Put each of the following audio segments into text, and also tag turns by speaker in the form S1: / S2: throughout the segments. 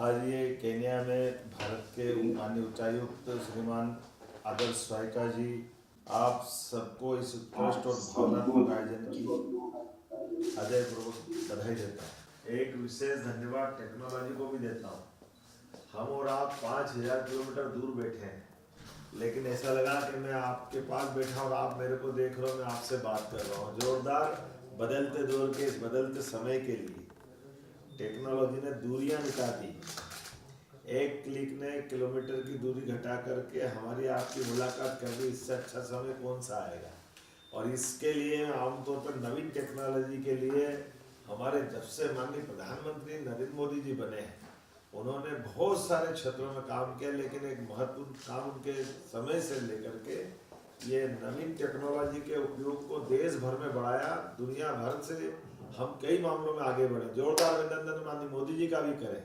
S1: आज ये केन्या में भारत के माननीय उच्चायुक्त श्रीमान आदर्श स्वाइका जी आप सबको इस उत्कृष्ट और भावनात्मक आयोजन की हृदयपूर्वक बधाई देता हूँ। एक विशेष धन्यवाद टेक्नोलॉजी को भी देता हूँ। हम और आप 5000 किलोमीटर दूर बैठे हैं, लेकिन ऐसा लगा कि मैं आपके पास बैठा और आप मेरे को देख रहे हो, मैं आपसे बात कर रहा हूँ। जोरदार बदलते दौर के इस बदलते समय के लिए टेक्नोलॉजी ने दूरियां मिटा दी। एक क्लिक ने किलोमीटर की दूरी घटा करके हमारी आपकी मुलाकात कर दी। इससे अच्छा समय कौन सा आएगा। और इसके लिए आमतौर पर नवीन टेक्नोलॉजी के लिए हमारे जब से माननीय प्रधानमंत्री नरेंद्र मोदी जी बने हैं, उन्होंने बहुत सारे क्षेत्रों में काम किया, लेकिन एक महत्वपूर्ण काम उनके समय से लेकर के ये नवीन टेक्नोलॉजी के उपयोग को देश भर में बढ़ाया। दुनिया भर से हम कई मामलों में आगे बढ़े। जोरदार अभिनंदन माननीय मोदी जी का भी करें,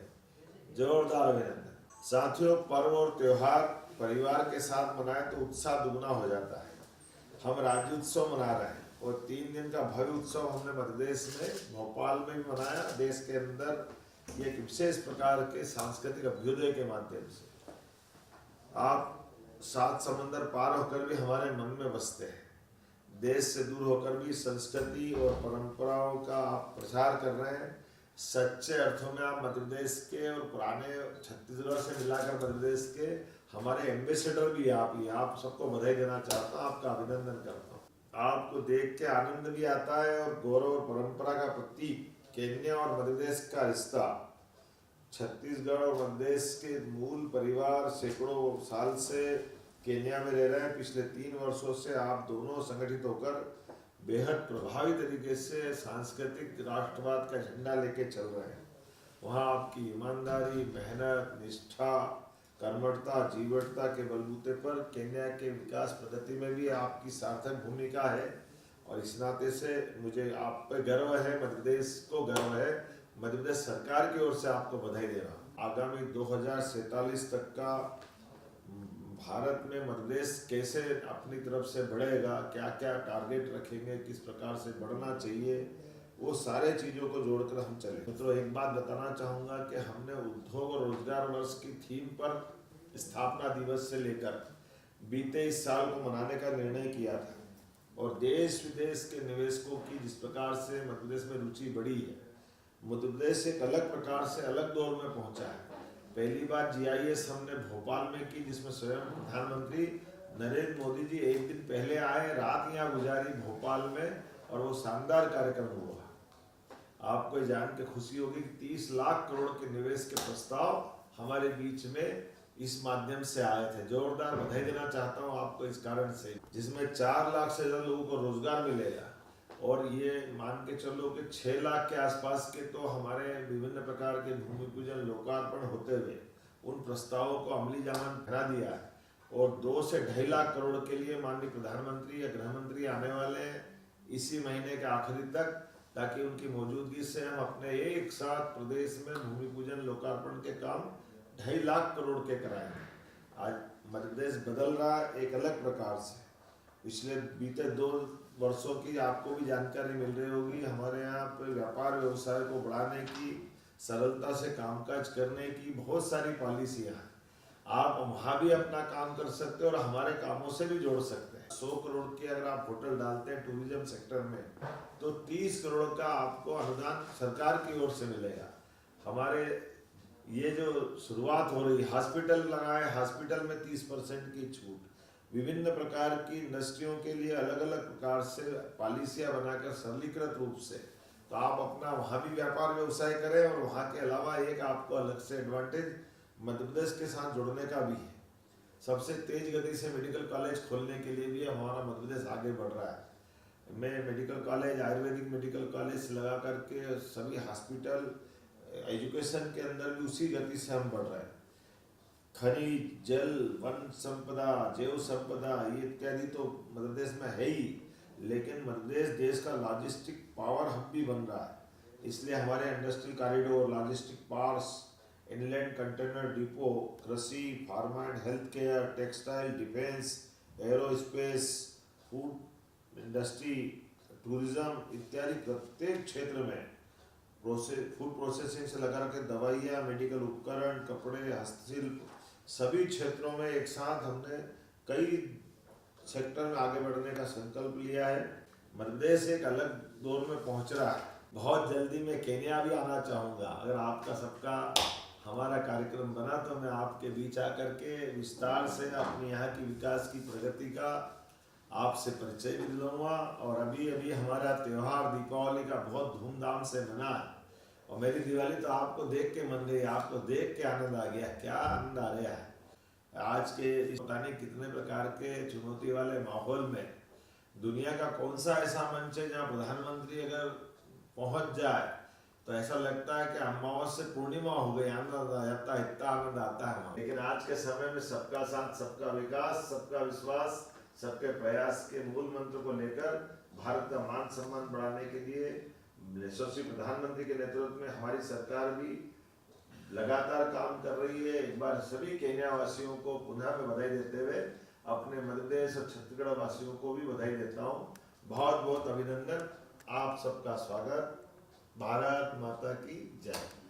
S1: जोरदार अभिनंदन। साथियों, पर्व और त्योहार परिवार के साथ मनाए तो उत्साह दुगना हो जाता है। हम राज्य उत्सव मना रहे हैं और 3 दिन का भव्य उत्सव हमने मध्य प्रदेश में भोपाल में भी मनाया। देश के अंदर ये एक विशेष प्रकार के सांस्कृतिक अभ्युदय के माध्यम से आप 7 समंदर पार होकर भी हमारे मन में बसते हैं। देश से दूर होकर भी संस्कृति और परंपराओं का आप प्रचार कर रहे हैं। सच्चे अर्थों में आप मध्य प्रदेश के और पुराने छत्तीसगढ़ से मिलाकर मध्य प्रदेश के हमारे एम्बेसडर भी आप ही। आप सबको बधाई देना चाहता हूँ, आपका अभिनंदन करता हूँ। आपको देख के आनंद भी आता है और गौरव और परंपरा का प्रतीक केन्या और मध्य प्रदेश का रिश्ता। छत्तीसगढ़ और मध्य प्रदेश के मूल परिवार सैकड़ों साल से केन्या में रह रहे हैं। पिछले 3 वर्षों से आप दोनों संगठित होकर बेहद प्रभावी तरीके से सांस्कृतिक राष्ट्रवाद का झंडा लेके चल रहे हैं। वहाँ आपकी ईमानदारी, मेहनत, निष्ठा, कर्मठता, जीवटता के बलबूते पर केन्या के विकास पद्धति में भी आपकी सार्थक भूमिका है। और इस नाते से मुझे आप पे गर्व है, मध्य प्रदेश को गर्व है। मध्य प्रदेश सरकार की ओर से आपको बधाई दे रहा हूँ। आगामी 2047 तक का भारत में मध्य प्रदेश कैसे अपनी तरफ से बढ़ेगा, क्या क्या टारगेट रखेंगे, किस प्रकार से बढ़ना चाहिए, वो सारे चीज़ों को जोड़कर हम चले। मित्रों, एक बात बताना चाहूँगा कि हमने उद्योग और रोजगार वर्ष की थीम पर स्थापना दिवस से लेकर बीते इस साल को मनाने का निर्णय किया था। और देश विदेश के निवेशकों की जिस प्रकार से मध्य प्रदेश में रुचि बढ़ी है, मध्य प्रदेश एक अलग प्रकार से अलग दौर में पहुंचा है। पहली बार GIS हमने भोपाल में की, जिसमें स्वयं प्रधानमंत्री नरेंद्र मोदी जी एक दिन पहले आए, रात यहाँ गुजारी भोपाल में, और वो शानदार कार्यक्रम हुआ। आपको जान के खुशी होगी कि 30 लाख करोड़ के निवेश के प्रस्ताव हमारे बीच में इस माध्यम से आए थे। जोरदार बधाई देना चाहता हूँ आपको इस कारण से, जिसमें 4 लाख से ज्यादा लोगों को रोजगार मिलेगा। और ये मान के चलो कि 6 लाख के आसपास के तो हमारे विभिन्न प्रकार के भूमि पूजन लोकार्पण होते हुए उन प्रस्तावों को अमली जामा करा दिया है। और 2 से 2.5 लाख करोड़ के लिए माननीय प्रधानमंत्री या गृह मंत्री आने वाले हैं इसी महीने के आखिरी तक, ताकि उनकी मौजूदगी से हम अपने एक साथ प्रदेश में भूमि पूजन लोकार्पण के काम 2.5 लाख करोड़ के कराएंगे। आज मध्य प्रदेश बदल रहा है एक अलग प्रकार से। पिछले बीते 2 वर्षों की आपको भी जानकारी मिल रही होगी। हमारे यहाँ पर व्यापार व्यवसाय को बढ़ाने की, सरलता से कामकाज करने की बहुत सारी पॉलिसियाँ हैं। आप वहाँ भी अपना काम कर सकते हैं और हमारे कामों से भी जोड़ सकते हैं। 100 करोड़ की अगर आप होटल डालते हैं टूरिज्म सेक्टर में, तो 30 करोड़ का आपको अनुदान सरकार की ओर से मिलेगा। हमारे ये जो शुरुआत हो रही, हॉस्पिटल लगाए, हॉस्पिटल में 30% की छूट, विभिन्न प्रकार की इंडस्ट्रियों के लिए अलग अलग प्रकार से पॉलिसियाँ बनाकर सरलीकृत रूप से, तो आप अपना वहाँ भी व्यापार व्यवसाय करें। और वहाँ के अलावा एक आपको अलग से एडवांटेज मध्य प्रदेश के साथ जुड़ने का भी है। सबसे तेज गति से मेडिकल कॉलेज खोलने के लिए भी हमारा मध्य प्रदेश आगे बढ़ रहा है। मैं medical college, Ayurvedic medical college से लगा करके सभी हॉस्पिटल, एजुकेशन के अंदर भी उसी गति से हम बढ़ रहे हैं। खनिज, जल, वन संपदा, जैव संपदा, ये इत्यादि तो मध्य प्रदेश में है ही, लेकिन मध्य प्रदेश देश का लॉजिस्टिक पावर हब भी बन रहा है। इसलिए हमारे industrial corridor, logistic parks, inland container depot, कृषि, pharma and health care, textile, defence, aerospace, food industry, tourism इत्यादि प्रत्येक क्षेत्र में फूड प्रोसेसिंग से लगा के दवाइयाँ, मेडिकल उपकरण, कपड़े, हस्तशिल्प, सभी क्षेत्रों में एक साथ हमने कई सेक्टर में आगे बढ़ने का संकल्प लिया है। मध्य प्रदेश एक अलग दौर में पहुंच रहा है। बहुत जल्दी मैं केन्या भी आना चाहूँगा। अगर आपका सबका हमारा कार्यक्रम बना तो मैं आपके बीच आकर के विस्तार से अपनी यहाँ की विकास की प्रगति का आपसे परिचय भी दिलाऊंगा। और अभी अभी हमारा त्यौहार दीपावली का बहुत धूमधाम से मना है, और मेरी दिवाली तो आपको देख के मन गई, आपको देख के आनंद आ गया। क्या आनंद आ रहा है आज के पता नहीं कितने प्रकार के चुनौती वाले माहौल में। दुनिया का कौन सा ऐसा मंच है जहाँ प्रधानमंत्री अगर पहुंच जाए तो ऐसा लगता है कि अमावस से पूर्णिमा हो गई, आनंद आ जाता है, इतना आनंद आता है। लेकिन आज के समय में सबका साथ, सबका विकास, सबका विश्वास, सबके प्रयास के मूल मंत्र को लेकर भारत का मान सम्मान बढ़ाने के लिए यशस्वी प्रधानमंत्री के नेतृत्व में हमारी सरकार भी लगातार काम कर रही है। एक बार सभी केन्या वासियों को पुनः मैं बधाई देते हुए अपने मध्य प्रदेश और छत्तीसगढ़ वासियों को भी बधाई देता हूँ। बहुत बहुत अभिनंदन, आप सबका स्वागत। भारत माता की जय।